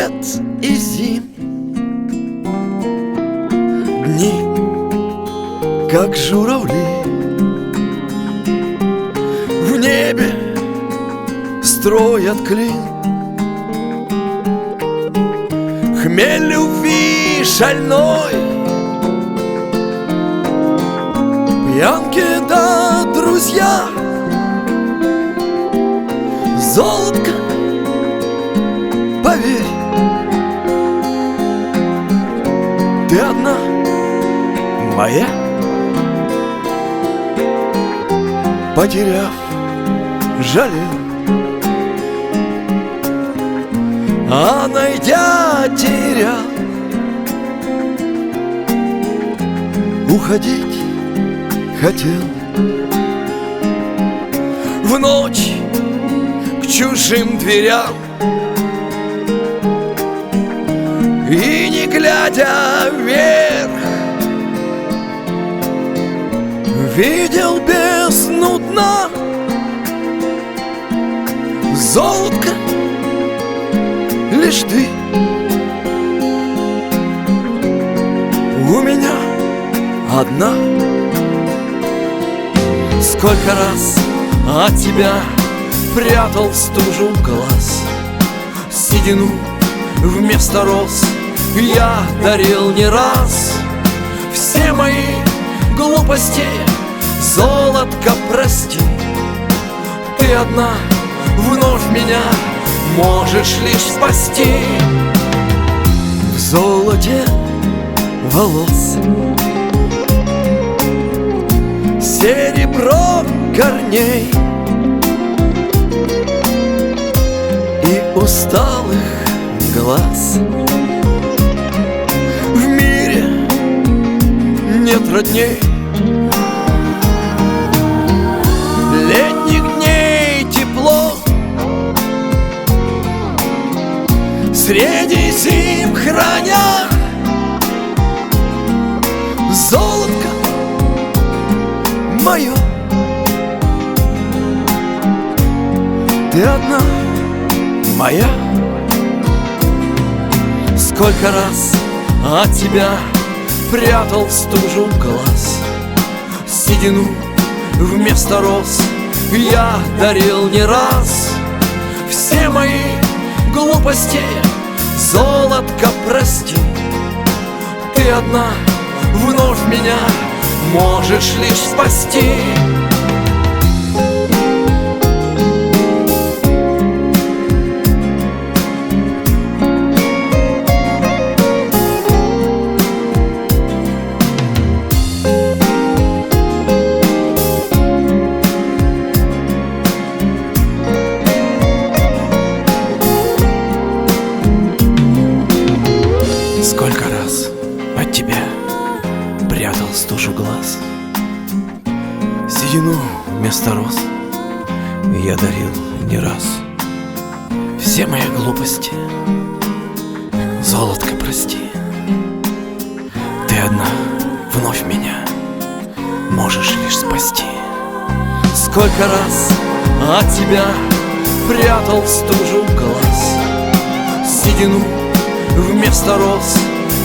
лет и зим, дни, как журавли, в небе строят клин. Хмель любви шальной, пьянки да друзья, золотко, поверь, ты одна моя. Потеряв, жалел, а найдя, терял. Уходить хотел в ночь к чужим дверям, и не глядя вверх видел бездну дна. Золотко, лишь ты у меня одна. Сколько раз от тебя прятал стужу глаз, седину вместо роз я дарил не раз. Все мои глупости, золотко, прости, ты одна вновь меня можешь лишь спасти. В золоте волос серебро корней и усталых глаз. В мире нет родней, летних дней тепло, среди зим храня. Золотко мое, ты одна моя. Сколько раз от тебя прятал стужу глаз, седину вместо роз я дарил не раз. Все мои глупости, золотко, прости, ты одна вновь меня можешь лишь спасти. Сколько раз от тебя прятал стужу глаз, седину вместо роз я дарил не раз. Все мои глупости, золотко, прости, ты одна вновь меня можешь лишь спасти. Сколько раз от тебя прятал стужу глаз, седину вместо роз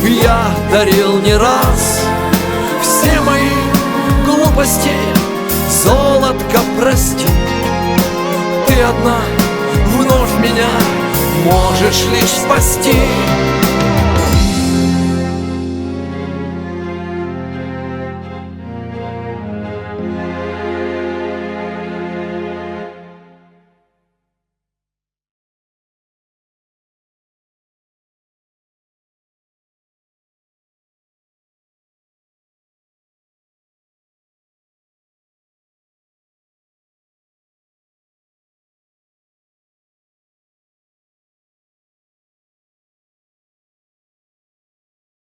я дарил не раз. Все мои глупости, золотко, прости, ты одна вновь меня можешь лишь спасти.